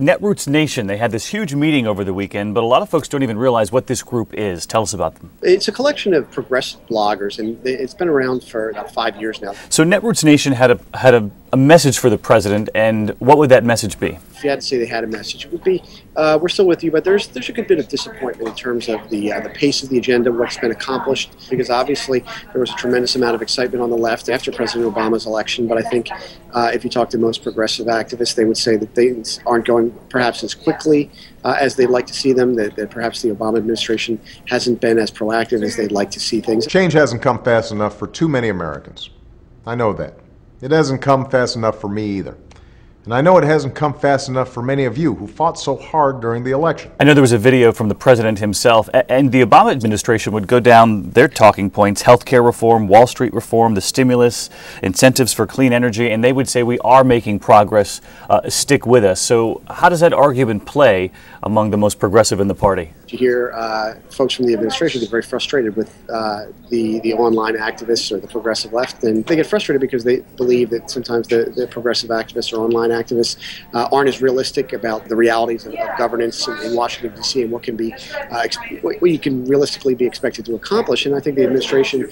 Netroots Nation, they had this huge meeting over the weekend, but a lot of folks don't even realize what this group is. Tell us about them. It's a collection of progressive bloggers, and it's been around for about 5 years now. So Netroots Nation had a message for the president, and what would that message be? If you had to say they had a message, it would be, we're still with you, but there's a good bit of disappointment in terms of the pace of the agenda, what's been accomplished, because obviously there was a tremendous amount of excitement on the left after President Obama's election, but I think if you talk to most progressive activists, they would say that things aren't going perhaps as quickly as they'd like to see them, that perhaps the Obama administration hasn't been as proactive as they'd like to see things. Change hasn't come fast enough for too many Americans. I know that. It hasn't come fast enough for me either. And I know it hasn't come fast enough for many of you who fought so hard during the election. I know there was a video from the president himself, and the Obama administration would go down their talking points: healthcare reform, Wall Street reform, the stimulus, incentives for clean energy, and they would say we are making progress, stick with us. So how does that argument play among the most progressive in the party? You hear folks from the administration get very frustrated with the online activists or the progressive left, and they get frustrated because they believe that sometimes the progressive activists or online activists aren't as realistic about the realities of governance in Washington, D.C. and what can be what you can realistically be expected to accomplish. And I think the administration,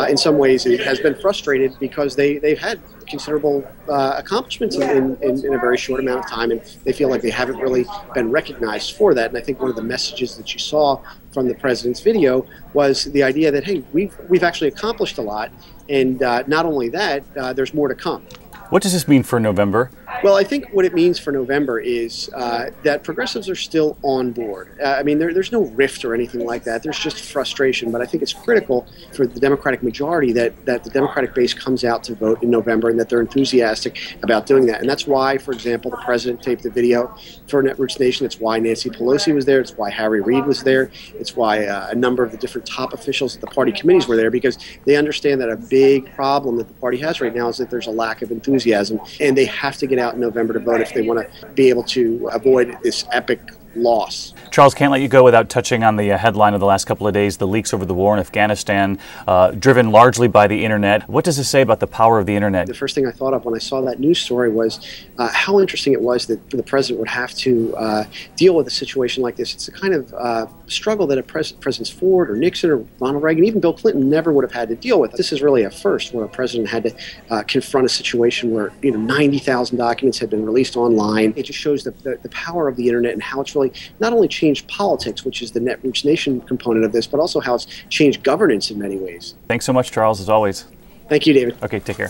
in some ways, has been frustrated because they've had considerable accomplishments in a very short amount of time, and they feel like they haven't really been recognized for that. And I think one of the messages that you saw from the president's video was the idea that, hey, we've actually accomplished a lot, and not only that, there's more to come. What does this mean for November? Well, I think what it means for November is that progressives are still on board. I mean, there's no rift or anything like that. There's just frustration. But I think it's critical for the Democratic majority that the Democratic base comes out to vote in November and that they're enthusiastic about doing that. And that's why, for example, the president taped the video for Netroots Nation. It's why Nancy Pelosi was there. It's why Harry Reid was there. It's why a number of the different top officials at the party committees were there, because they understand that a big problem that the party has right now is that there's a lack of enthusiasm, and they have to get out in November to vote if they want to be able to avoid this epic loss. Charles, can't let you go without touching on the headline of the last couple of days, the leaks over the war in Afghanistan, driven largely by the internet. What does this say about the power of the internet? The first thing I thought of when I saw that news story was how interesting it was that the president would have to deal with a situation like this. It's the kind of struggle that Presidents Ford or Nixon or Ronald Reagan, even Bill Clinton, never would have had to deal with. This is really a first, where a president had to confront a situation where 90,000 documents had been released online. It just shows the power of the internet and how it's really not only changed politics, which is the Netroots Nation component of this, but also how it's changed governance in many ways. Thanks so much, Charles, as always. Thank you, David. Okay, take care.